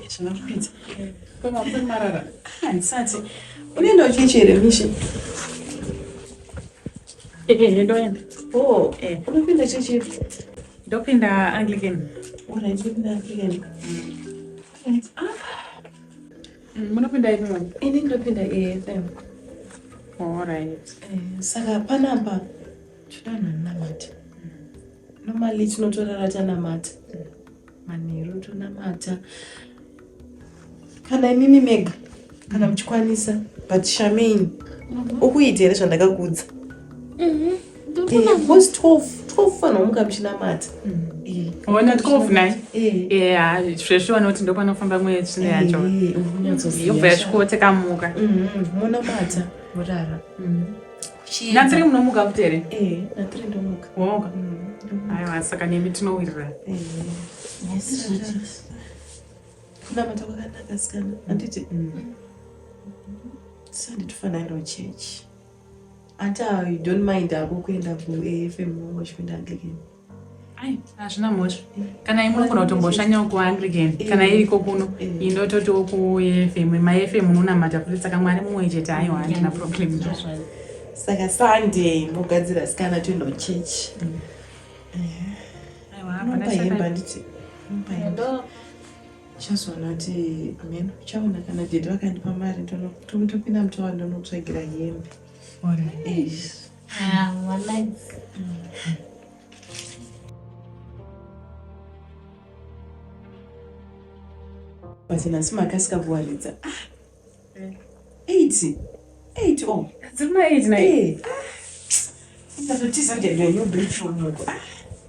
Zvinokuita. Koma muri marara. Handisati. Unoenda uchichera mishi. Ndoenda. Oh, unopinda chechi. Ndopinda Anglican. Alright, ndopinda Anglican. Munopinda ipi mani? Ini ndopinda AFM. Alright. Saka panapa tudana namata. Normally tinotorara tanamata. Manheru tonamata. Kana inini mega. Kana muchikwanisa. But Charmaine. Ukuita here zvandakakudza. Was 12 fana muka muchinamata. Ona 12 naye? Zveshe vanoti ndo panofamba mweya chine yacho. Yobva yasvikoteka muka. Munamata murara. Natiri munomuka kutere? Natiri ndomuka. Womuka? Aiwa, saka nemi tinowirira. Kunamata kwakanaka sikana. Anditi sanditofana ndo church. Anta you don't mind ako kuenda ku AFM wachipinda Anglican. Ai, hazvina mhosva. Kana imunogona kutomboshanyawo kuAnglican, kana iriko kuno, indototiwo ku AFM. MaFM munonamata kuti saka Mwari mumwe chete, aiwa, handina problem. Saka Sunday mogadzira sikana toenda church. Aiwa, hapana shaka. Nditi. Chazona kuti amen. Chaona kana dede vakandipa mari ndopinda mutawa ndonotsvagira hembe. Alright. Basi nasi makasikakuwaridza. 8 oh. Dzirima 8 naye. Ndatotiza ngendo new bedroom yoko.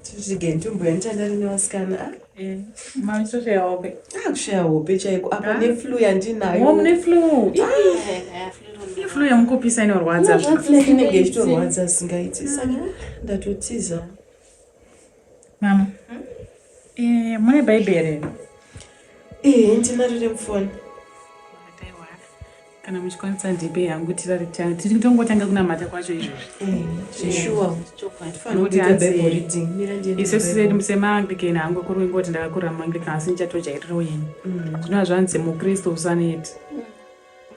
Tuzige ntumbo yantandari newasikana. Mamisoshe yaope. Kushaya hope chaiko. Apa neflu yandinayo. Mune flu. Flu yamukopisa inorwadza. Flu inenge ichitorwadza singaiti. Saka ndatotiza. Mama. Mune Bible. Ndinaro remufoni. Kana muchikwanisa ndipe yangu tirarita tiri kutongotanga kunamata kwacho izvozvi. Zveshuwa. Nokuti hanzi isu semaAnglican hangu kuri ingoti ndakakurira muAnglican asi ndichatojairirawo yenyu. Zvinova zvanzi muKristu usaneti.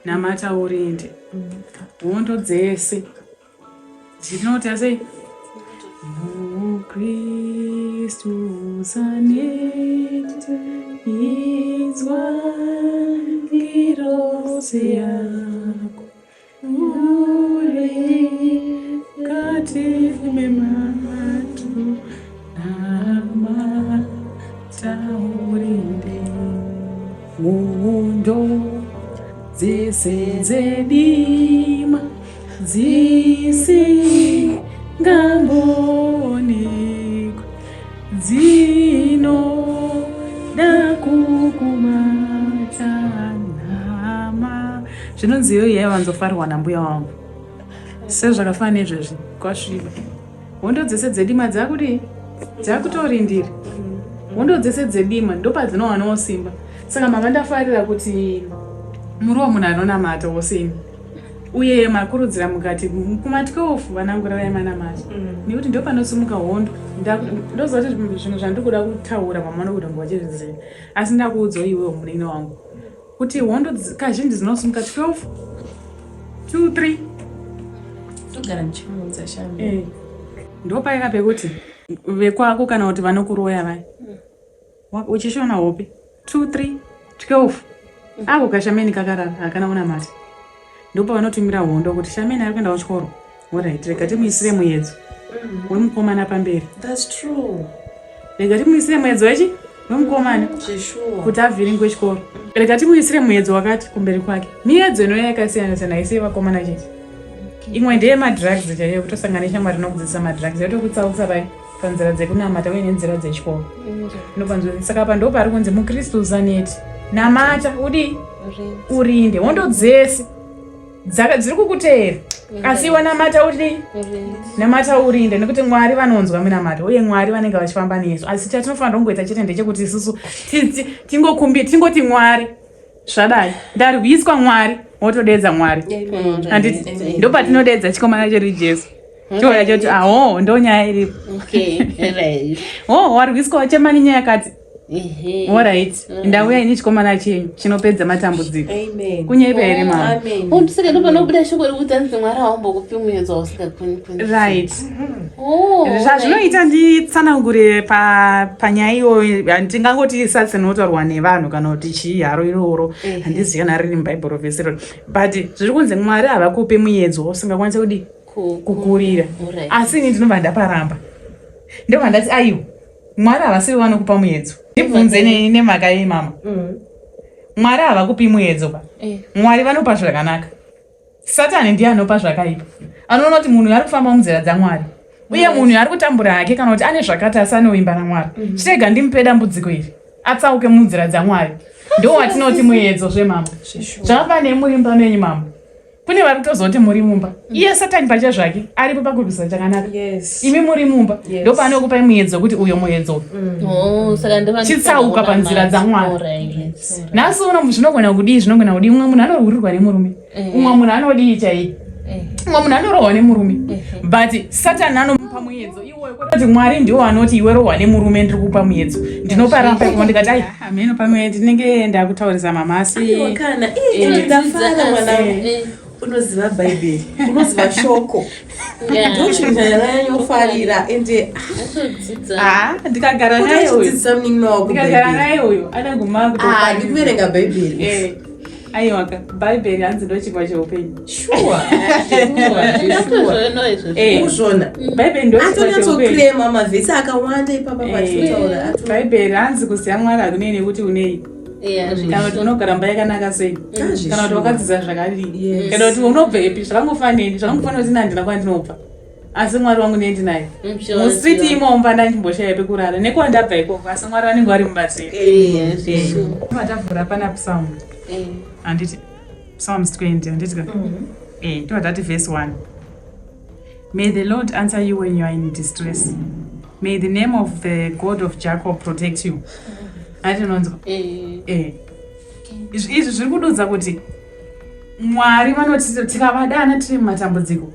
Namata urinde. Hondo dzese. Zvinoti asei? MuKristu usaneti. Izwa ngirose yako. Uri kati mematu namata urinde. Hondo dzese dzedima dzisingamboonekwi dzinoda kukumata nama. Zvinonzi iyo yaivanzofarirwa nambuya wangu. Sezvakafana nezvezvi kwasviba. Hondo dzese dzedima dzakudi dzakutorindira. Hondo dzese dzedima ndopadzinowanawo simba. Saka mama ndafarira kuti muriwo munhu anonamata wosini. Uye makurudzira mukati kuma12 vanangurarai manamata. Nekuti ndo panosimuka hondo. Ndoziva kuti zvinhu zvandikuda kutaura mamanokuda ngwachizviziva. Asi ndakuudzawo iwewo munini wangu. Kuti hondo kazhinji dzinosumuka 12, 2, 3. Togara muchimuudza shambi. Ndo paika pekuti vekwako kana kuti vanokuroya vaya. Uchishona hope 2, 3, 12. Ako kashameni kakarara hakana unamata. Ndo pavanotumira hondo kuti shameni ari kuenda kuchikoro. Alright, rega timuisire muedzo wemukomana pamberi. That's true. Rega timuisire muedzo wechi wemukomana kuti avhiringwe chikoro. Rega timuisire muedzo wakati kumberi kwake. Miedzo inoya yakasiyana siyana isi vakomana chete. Imwe ndeye madrugs chaiyo kutosangana shamwari nokudzidzisa madrugs yotokutsautsa pai panzira dzekunamata uye nenzira dzechikoro. Inopanzwa saka pa ndo pari kunzi muKristu usaneti. Namata udi urinde hondo dzese dziri kukuteera. Asi iwe namata udi namata urinde nekuti Mwari vanonzwa munamata uye Mwari vanenge vachifamba nesu. Asi chatinofanira kungoita chete ndechekuti isusu tingoti Mwari zvadai ndarwiswa Mwari wotodedza Mwari. Handiti ndo patinodedza chikomana chedu Jesu. Choya choti ndo nyaya iripo. Warwiswa chemani nyaya yakati Alright. Ndauya ini chikomana chenyu chinopedza matambudziko. Amen. Kunyaipa here mama. Amen. Ndisaka ndo panobuda shoko rekuti Mwari aombokupi muenzo usingakoni. Right. Zvazvinoita nditsanangure panyaya iyoyo ndingangoti isatsi inotaurwa nevanhu kana kuti chii haro iroro handizivi kana riri mubhaibheri vhesi iroro but zviri kunzi Mwari havakupi muedzo usingakwanisa kudi kukurira asi ini ndinobva ndaparamba ndobva ndati aiwa Mwari havasivi vanokupa muedzo ndibvunze nemhaka yemama Mwari havakupi muedzo pa Mwari vanopa zvakanaka Satani ndiye anopa zvakaipa anoona kuti munhu ari kufamba munzira dzaMwari uye munhu ari kutambura hake kana kuti ane zvakati asi anoimba naMwari chitega ndimupe dambudziko iri atsauke munzira dzaMwari ndo watinoti muedzo zvemama zvakafanana nemurimba menyu mama kune vari kutozoti muri mumba iye Satani pacha zvake aripo pakurwisa chakanaka imi muri mumba ndo paanokupai muedzo kuti uyo muedzo chitsauka panzira dzaMwari nhasi uno zvinogona kudii umwe munhu anorwurirwa nemurume umwe munhu anodii chai umwe munhu anorohwa nemurume but Satani anomupa muedzo iwoyo kuti Mwari ndiwo anoti iwe rohwa nemurume ndiri kupa muedzo ndinoparamba ikoma ndikati ai ameno pamwe ndinenge ndakutaurisa mama asi kana ndafara mwana unoziva bhaibheri unoziva shoko ndochinofarira ende ndikagara naye uyo anaguma ndikuverenga bhaibheri aiwa bhaibheri hanzi ndo chingwa cheupenyu uzvona bhaibheri ndo atonyatsokurema mavhesi akawanda ipapa patinotaura bhaibheri hanzi kuziva Mwari hakunei nekuti unei kana kuti unogara mba yakanaka sei kana kuti wakadzidza zvakadii kana kuti unobva ipi zvakangofanei kuti nandina kwandinobva asi Mwari wangu nendi naye mustriti imomba ndandimboshaya pekurara nekwandabva ikoko asi Mwari vanenge vari mubatsiri matavhura pana psalm handiti Psalms 20 handitika tovatati verse 1 May the Lord answer you when you are in distress. May the name of the God of Jacob protect you. Atinonzwa izvi zviri kududza kuti Mwari vanoti tikavadana tiri mumatambudziko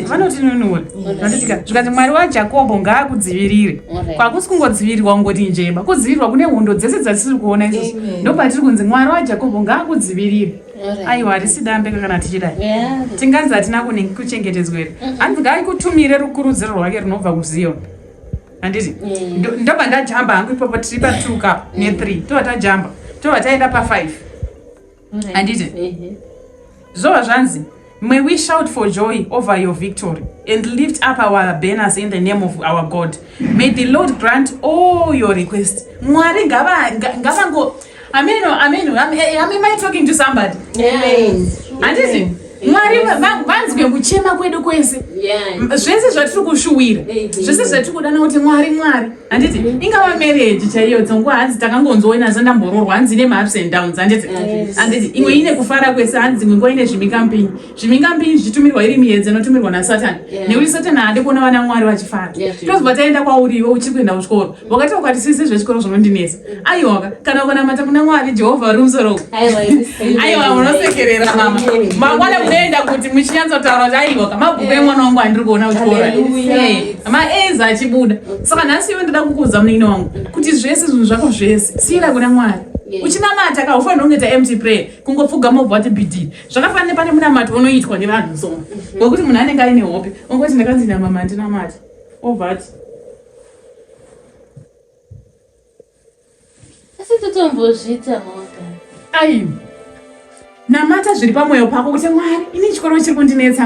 vanoti nunura vanotika zvikati Mwari waJakobho ngaakudzivirire kwakusi kungodzivirirwa kungoti njeba kudzivirirwa kune hondo dzese dzatiri kuona izvozvo ndopatiri kunzi Mwari waJakobho ngaakudzivirire aiwa harisi dambe kana tichidai tinganzi hatina kuchengetedzwa here hanzi ngaikutumire rukurudziro rwake runobva kuZioni handiti ndobva ndajamba hangu ipopo tiri pa2 ka ne3 tova tajamba tova taenda pa5 handiti zvova zvanzi May we shout for joy over your victory and lift up our banners in the name of our God. May the Lord grant all your requests. Mwari ngavango Amen. Am I talking to somebody? Amen. Handiti Mwari vanzwe kuchema kwedu kwese zvese zvatiri kushuwira zvese zvatiri kudana kuti Mwari handiti ingava marriage chaiyo dzonguva hanzi takangonzoona zandambororwa hanzi ine ma-ups and downs handiti imwe ine kufara kwese hanzi imwe nguva ine zvimingambinyi zvichitumirwa iri miedzi inotumirwa naSatani nekuti Satani haade kuona vana Mwari vachifara tozobva taenda kwauriwo uchiri kuenda kuchikoro wakati ukati sisi zvechikoro zvinondinesa aiwa kana ukanamata muna Mwari Jehovha uri musoro aiwa munosekerera mama mangwana kuenda kuti muchinyanzotaura kuti aiwa mabhuku emwana wangu andiri kuona kuchikora maAs achibuda saka nhasi iwe ndoda kukuudza munin'ina wangu kuti zvese zvinhu zvako zvese siyira kuna Mwari uchinamata ka ufanira kunge empty prayer kungopfugama ubva wati bd zvakafanira pane munamato unoitwa nevanhu soma ngokuti munhu anenge aine hope ungoti ndakanzi namama handinamati obva ati asi totombozviita hoga aiwa namata zviri pamwoyo pako kuti Mwari ini chikoro chiri kundinetsa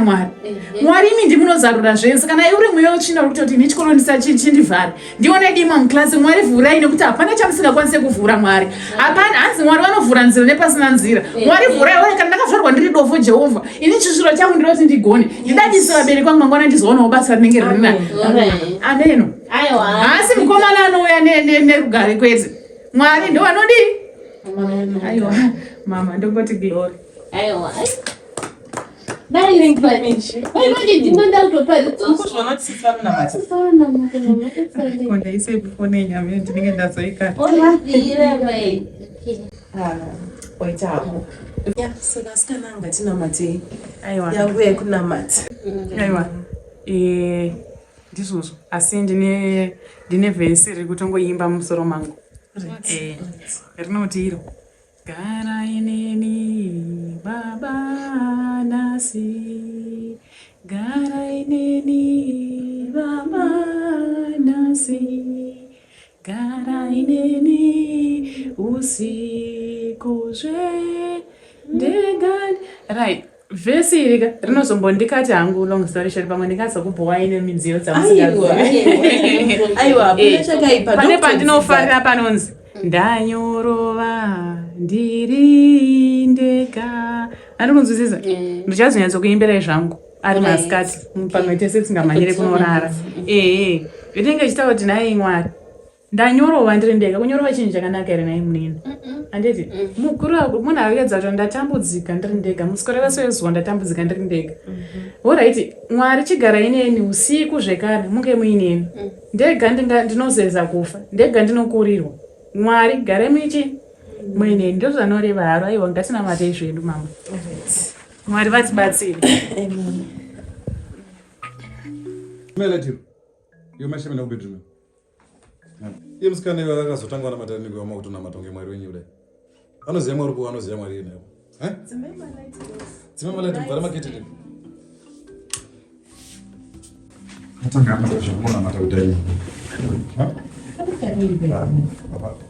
Mwari imi ndimunozarura zvese kana uri mweyo uchina kutoti ini chikoro ndisachindivhara ndione dima muklasi Mwari vhurai nekuti hapana chamusingakwanise kuvhura Mwari hapana hanzi Mwari vanovhura nzira nepasina nzira Mwari vhurai uye kana ndakavharwa ndiri dofo Jehovha ini chisviro changu ndinoti ndigone ndidadisa vabereki vangu mangwana ndizoonawo basa rinenge riri nani ameno asi mukomana anouya nerugare kwete Mwari ndo vanodii aiwa mama ndongoti glory aiwa kondaise bufone nyame ndinenge ndazoikata waitapo saka asikananga tinamatei aiwa yangu yekunamata aiwa ndizvozvo asi ndine vhesi riri kutongoimba mumusoro mangu rinoti iro garai neni baba nasi garai neni baba nasi garai neni usikuzve ndegani right vhesi iri rinozombondikati hangu long story short pamwe ndingazokubhowai nemidziyo dzamusingapane pandinofarira panonzi ndanyorova ndiri ndega andikunzwisisa ndichazonyatsokuimbirai zvangu ari masikati pamwe tese tisingamanyire kunorara inenge ichitaura kuti nai Mwari ndanyorova ndiri ndega kunyorova chinhu chakanaka here nai munini handiti mukuru munhu avedza kuti ndatambudzika ndiri ndega musikore vese wezuva ndatambudzika ndiri ndega oraiti Mwari chigarai neni usiku zvekare munge muineni ndega ndinozeza kufa ndega ndinokurirwa Mwari gare michi muineni ndo zvanoreva haro aiwa ngatina matei zvedu mama Mwari vatibatsire Misled yo mashemena kubedroom iye musikana iwe akazotanga na matani kwa makuto na matonge Mwari wenyu kudai anoziya Mwari ko anoziya Mwari ine dzimema light bvara makete atanga amazvo mona mata kudai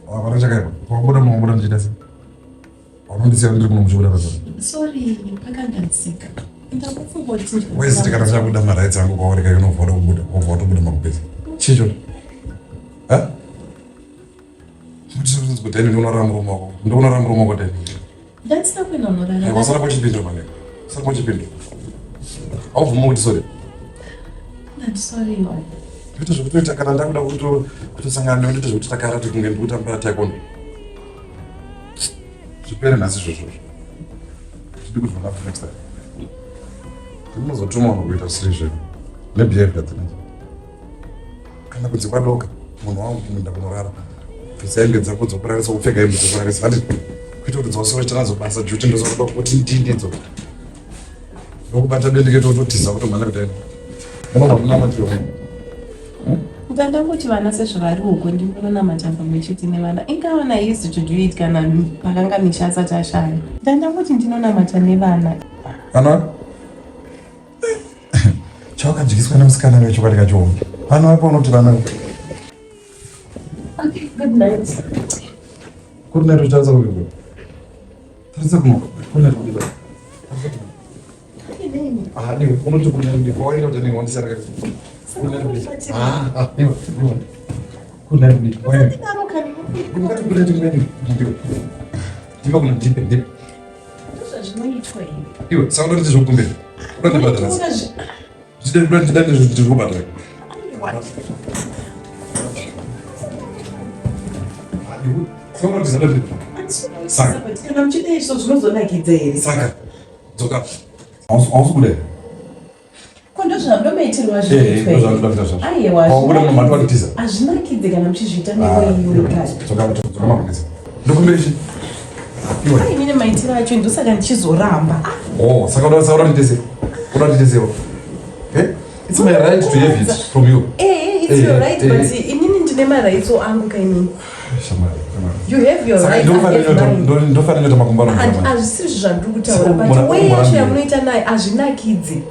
Apa chakaipa wabuda mubuda ndichidasi wanondisiya ndiri kuno muchibuda basa sorry pakandatsika ndakufunga kuti wese kana chakuda maraits angu kwaoreka unovhoda kubuda wovhoda kubuda makupedza chicho kuti ndinonorara murume wako ndikunorara murume wako dai ndatsina kuenda unorara wasara pachipindu mane sara pachipindu aubvuma kuti sorry sorry kuita zvekutoita kana ndakuda kutosangana newe ndoita zvekuti takara tikunge ndikutambira taekwondo zvipere nhasi izvozvo zvidi kuzvona next time ndinozotuma vanhu kuita siri zvedu nebehaviour dzinodzo kana kunzi kwadoka munhu wangu kumuinda kunorara pfisa hembe dzako dzokurarisa kupfeka hembe dzokurarisa hati kuita kuti dzosovetana zobasa juti ndozokuda kuti ndindidzo ndokubata bendeke tototiza kutomhanya kutaina unovakunamatiwa ndangoti vana sezvavari uko ndinonamata pamwe chete nevana ingawana easy to do it kana pakanga misha asati ashaya ndangoti ndinonamata nevana ana chawakadzikiswa nemusikana wechokwadi kacho vana vapo unoti vana good night good night uchaanza kuvivo tarisa kuno good night kuvivo ndiwe unoti good night ndiko waita kuti ndingondisara kati good night kuvivo ndiwe good night kuvivo waita ngati good night kuvivo ndiwe ndiva kuna ndipe ndipe zvinoitwa iwe saka ndoti zvokumberi udatibadara ndidane zviti zvokubadara saka kana muchida izvo zvinozonakidza here saka dzoka hausi kudai kondozvamdomaitirwa zvinoitwauda munomatwakitiza hazvinakidze kana muchizviita neweyoekadzokamapokisa ndokumberechi inini maitiro acho ndosaka ndichizoramba saka uda nditesewa it's my right to have it from you it's your right but inini ndine maraitso angu kainini you have your right ndofanira kuita makumbano hazvisiri zvandiri kutaura but way yacho yamunoita naye hazvinakidze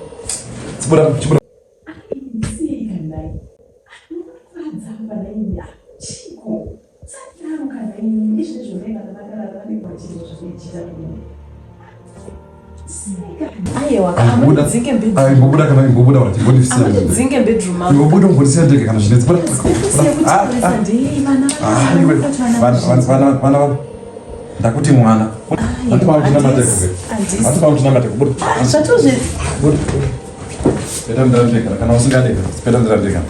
imbobuda ungondisiya ndege kana zvinetsvana ndakuti mwana peta ndirandega kana usingadega peta ndirandega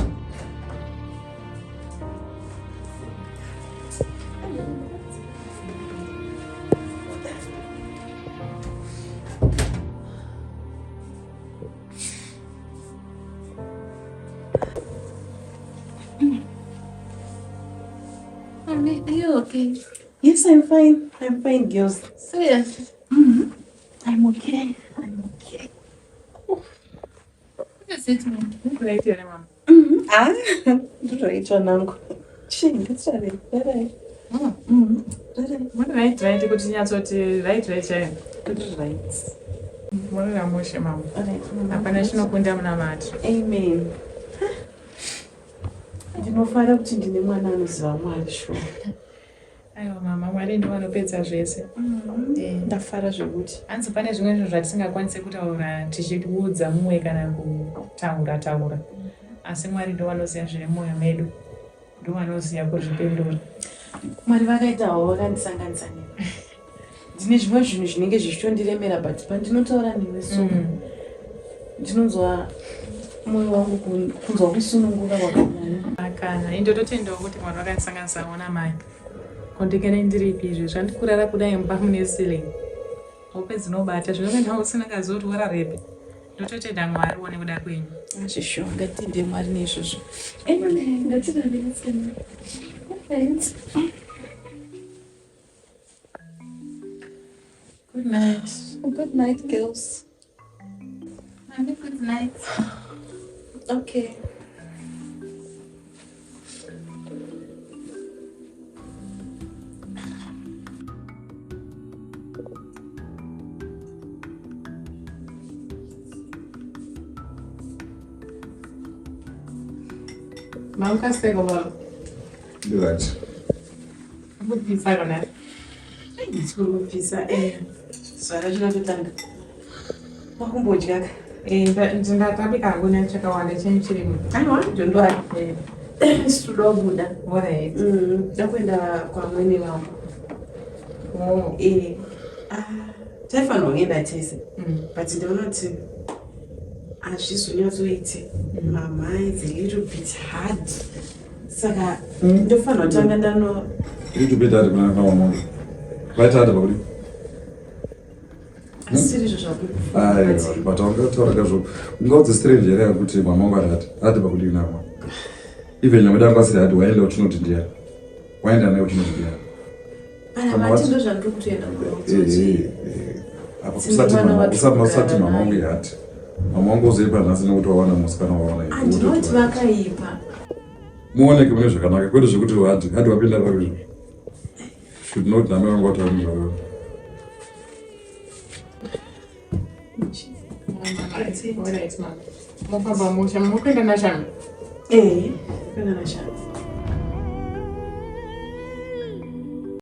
Are you okay? Yes, I'm fine. I'm fine, girls. Serious? I'm okay. I'm okay. What is it, man? Right here, mom. Ndoitwa nangu. Chingatsare. Right kuti nyatsoti right chayo. Right. Mwana moshe mama. Hapana chinokunda muna mati. Amen. Ndinofara kuti ndine mwana anoziva Mwari shuwa. Aiwa mama, Mwari ndiye anopedza zvese. Ndafara zvekuti. Hanzi pane zvimwe zvinhu zvatisingakwanisi kutaura tichiudza mumwe kana kutaura. Asi Mwari ndiye anoziva zviri mumwoyo medu. Ndiye anoziva kuzvipindura. Mwari vakaitawo vakandisanganisa newe. Ndine zvimwe zvinhu zvinenge zvichitondiremera but pandinotaura newe so ndinonzwa mwoyo wangu kunzwa kusununguka kwakanyanya. Akana indototendawo kuti Mwari vakandisanganisawo namai. Kondikene ndiripi izvi zvandikurara kudai mumba mune ceiling. Hope dzinobata zvinoenda usina kazoti wararepe. Ndototenda Mwari uone kuda kwenyu. Shisho ngatinde Mwari nezvozvo. Amen. Ngatidande nesena. Thanks. Good night. Good night, girls. Mommy, good night. Okay. Mama kasipeka baba. Ndirachi. Kupisa kona. Ndikupisa zvara zvinototanga. Makumbodya ka. Ndingatapika hangu nechakawanda chenyu chirimo. Aiwa, ndondwari. Situda kubuda. Alright. Ndakuenda kwamweni vangu. Taifanirwa kuenda tese. But ndinoona kuti hazvizonyatsoiti. My mind's a little bit hard. Saka ndofanirwa kutanga ndano. Little bit hard kuna kama mmoja. Vaita hadi bakuri. Asiri zvozvakuti. Aiwa, but ungataura kazvo. Ungaudze stranger here kuti mama wangu hadi bakuri nama. Even nyamada ngasiri hadi waenda uchinoti ndiya. Waenda naye uchinoti ndiya. Ana mati ndo zvandiri kutoenda kuno. Apa kusati mama wangu hadi. Mama wangu uzoipa nhasi nekuti wawana musikana wawana. Andinoti vakaipa. Muoneke mune zvakanaka kwete zvekuti hadi wapinda pakizvo. Should not name wangu wataura zvavo. Alright, mama. Mopamba musha, mukwenda nashami. Kwenda nashami.